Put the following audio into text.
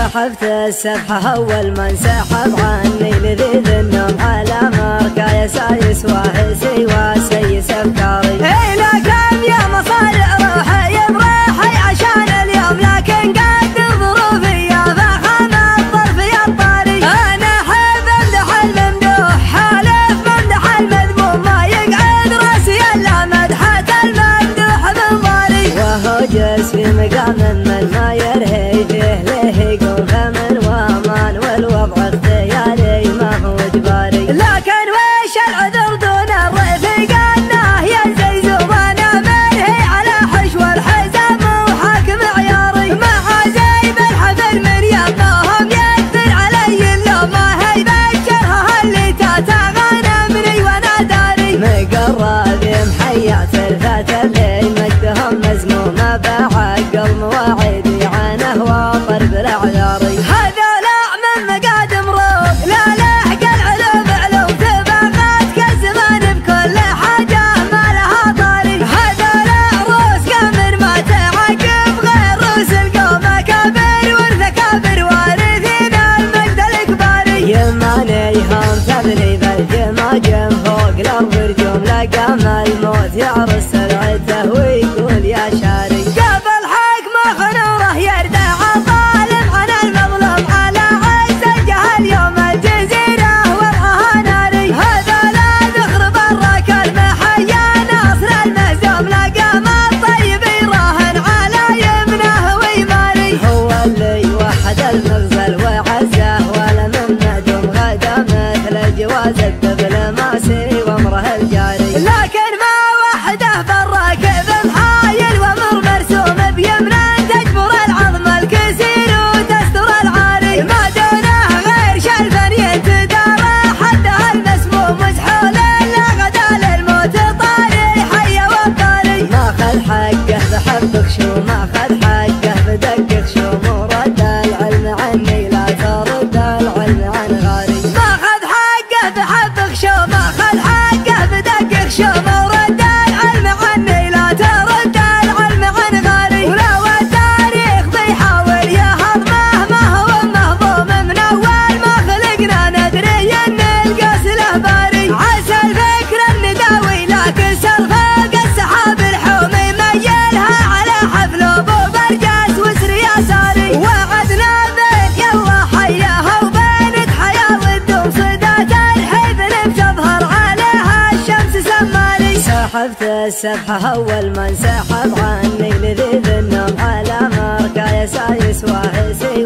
سحبت السبحة أول ما انسحب عني لذيذ النوم على مركايا سايس واهسي وسيس أفكاري. لكن يا مصارع روحي بريحي عشان اليوم، لكن قد ظروفي يا فخم الظرف يا الطاري. أنا أحب أمدح الممدوح حالف ممدح المذموم، ما يقعد راسي إلا مدحة الممدوح من ظهري. وهو جالس في مقام من ما يرهي فيه له يقول فمن وامان، والوضع اختياري ما هو اجباري. لكن وش العذر دون الرفيق انه ينزل زوبانا مرهي على حشو الحزام وحاكم عياري. مع زيب الحفل من يبناهم يكثر علي اللوم، ما هي بشرها اللي تتغنمني وانا داري. مقرب محيا ثلثة الليل مجدهم مزمومة بعقل مواعيدي عنه وطرب الاعذاري. هذولا من مقادم روح لا لحق العلوم علوم، تبغات كالزمان بكل حاجة ما لها طاري. هذولا روس قمر ما تعقب غير روس القوم اكابر والثكابر وارثين المجد الكباري. يمانيهم تبني بالجماجم فوق الارض رجوم، لقام الموت يعرس سرعته ويقول يا شاري. قبل حكمه خنوره يردع الظالم عن المظلوم، على عز الجهل يوم الجزيرة وضعها ناري. هذولا ذخر برك المحيا ناصر المهزوم، لقام الطيب يراهن على يمنه ويماري. هو اللي وحد المغزل وعزه ولا من معدوم، غدا مثل جواز الدبل ماسي وامره الجاري. لكن ما وحده بالراكب محايل وامر مرسوم بيمنه تجبر العظم الكسير وتستر العاري. ما دونه غير شلفا يتدارى حدها المسموم، وسحول الا غدا للموت طاري حي والطاري. ماخذ حقه بحبك شو ماخذ حقه بدقك شو، ورد العلم عني لا ترد العلم عن غاري. ماخذ حقه بحبك شو ماخذ حقه بدقك شو، ورد العلم عني لا ترد العلم عن غاري. ولو التاريخ بيحاول يهضمه ما هو مهضوم، من اول ما خلقنا ندري ان القاس له باري. عسى الفكر النداوي لكن سر فوق السحاب الحومي، ميلها على حفل ابو برجاس وسر يساري. وعدنا بيت يلا حياها وبينك حياه والدوم، صدات الحزن بتظهر عليها الشمس سماري. سحبت السبحة أول ما انسحب عني لذيذ النوم على مركايا سايس واهسي